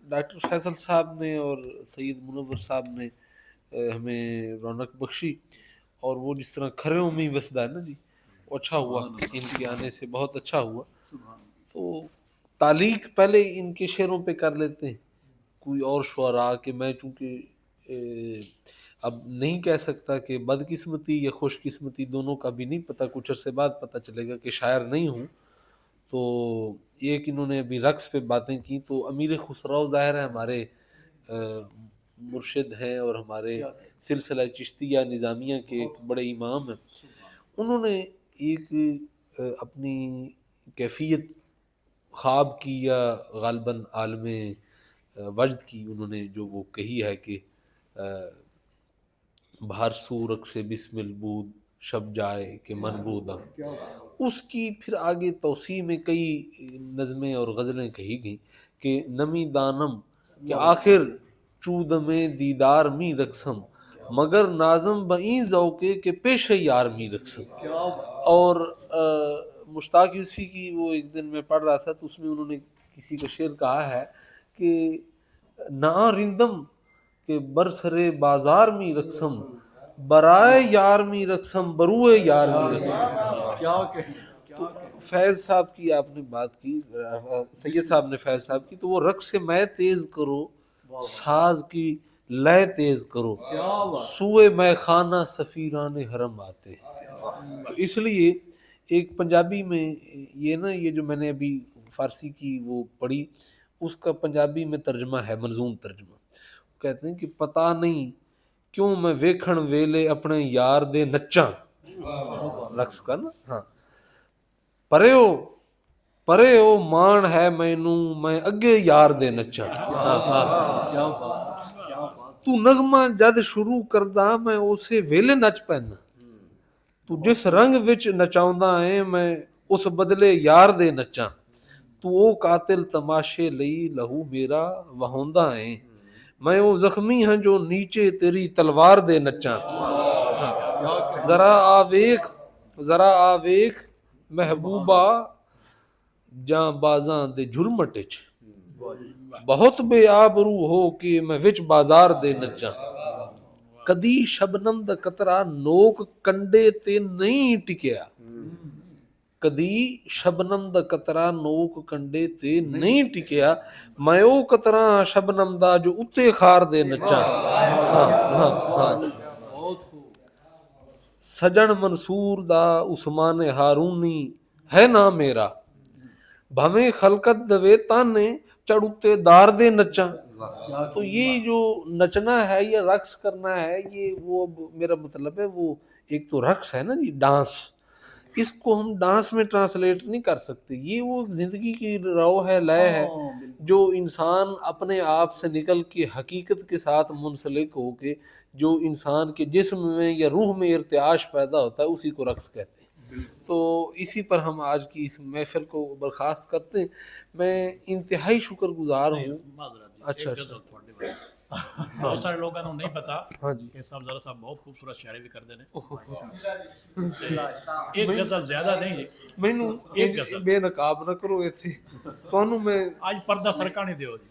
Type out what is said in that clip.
Doctor Faisal صاحب نے اور سید منور صاحب نے ہمیں رونق بخشی، اور وہ جس طرح کھروں میں وسدا ہے نا جی، وہ اچھا ہوا، ان کے آنے سے بہت اچھا ہوا. تو تعلیق پہلے ان کے شعروں پہ کر لیتے ہیں کوئی اور شعراء، کہ میں چونکہ اب نہیں کہہ سکتا کہ بدقسمتی یا خوش قسمتی دونوں کا بھی نہیں پتہ، کچھ عرصے بعد پتہ چلے گا کہ شاعر نہیں ہوں. تو ایک انہوں نے ابھی رقص پہ باتیں کی، تو امیر خسرو ظاہر ہے ہمارے مرشد ہیں اور ہمارے سلسلہ چشتیہ نظامیہ کے ایک بڑے امام ہیں. انہوں نے ایک اپنی کیفیت خواب کی یا غالباً عالم وجد کی انہوں نے جو وہ کہی ہے کہ بہر سورک سے بسم البود شب جائے کہ من بودم، اس کی پھر آگے توسیع میں کئی نظمیں اور غزلیں کہی گئیں کہ نمی دانم کہ آخر چودم دیدار می رقصم مگر نازم بئیں ذوقے کہ پیش یار می رقصم. اور مشتاق یوسفی کی وہ ایک دن میں پڑھ رہا تھا تو اس میں انہوں نے کسی کا شعر کہا ہے کہ نا رندم کہ برسرے بازار می رقصم برائے یار می رقصم بروئے یار می رقصم. تو فیض صاحب کی آپ نے بات کی، سید صاحب نے فیض صاحب کی، تو وہ رقص میں تیز کرو ساز کی لے تیز کرو سوئے میں خانہ سفیران حرم آتے ہیں. تو اس لیے ایک پنجابی میں یہ نا، یہ جو میں نے ابھی فارسی کی وہ پڑھی، اس کا پنجابی میں ترجمہ ہے، منظوم ترجمہ. کہتے ہیں کہ پتہ نہیں کیوں میں ویکھن ویلے اپنے یار دے نچاں، رقص کا نا، ہاں، پرے او مان ہے مینوں میں اگے یار دے نچاں، تو نغمہ جد شروع کردا میں اسے ویلے نچ پینا، تو جس رنگ وچ نچاوندا ہے میں اس بدلے یار دے نچاں، تو او قاتل تماشے لئی لہو میرا وہوندا ہے میں او زخمی ہاں جو نیچے تیری تلوار دے نچاں. ذرا آویکھ محبوبہ جاں بازاں دے جرمٹ وچ بہت بے آبرو ہو کہ میں وچ بازار دے نچاں. کدی شبنم دا قطرہ نوک کنڈے تے نہیں ٹکیا، کدی شبنم دا قطرہ نوک کنڈے تے نہیں ٹکیا میں او قطرہ شبنم دا جو اتے خار دے نچاں. سجن منصور دا عثمان ہارونی ہے نا میرا بھویں خلقت دوے تانے چڑھ اتے دار دے نچاں. تو یہ جو نچنا ہے یا رقص کرنا ہے، یہ وہ میرا مطلب ہے وہ ایک تو رقص ہے نا جی، ڈانس، اس کو ہم ڈانس میں ٹرانسلیٹ نہیں کر سکتے. یہ وہ زندگی کی رو ہے، لے ہے، جو انسان اپنے آپ سے نکل کے حقیقت کے ساتھ منسلک ہو کے جو انسان کے جسم میں یا روح میں ارتعاش پیدا ہوتا ہے، اسی کو رقص کہتے ہیں. تو اسی پر ہم آج کی اس محفل کو برخاست کرتے ہیں. میں انتہائی شکر گزار ہوں. اچھا بہت سارے لوگوں کو نہیں پتا ہاں جی کہ صاحب زرا صاحب بہت خوبصورت شاعری بھی کرتے ہیں. ایک غزل زیادہ نہیں، مینوں ایک غزل بے نقاب نہ کرو ایتھے تانوں میں آج پردہ سرکا نہیں دیو جی.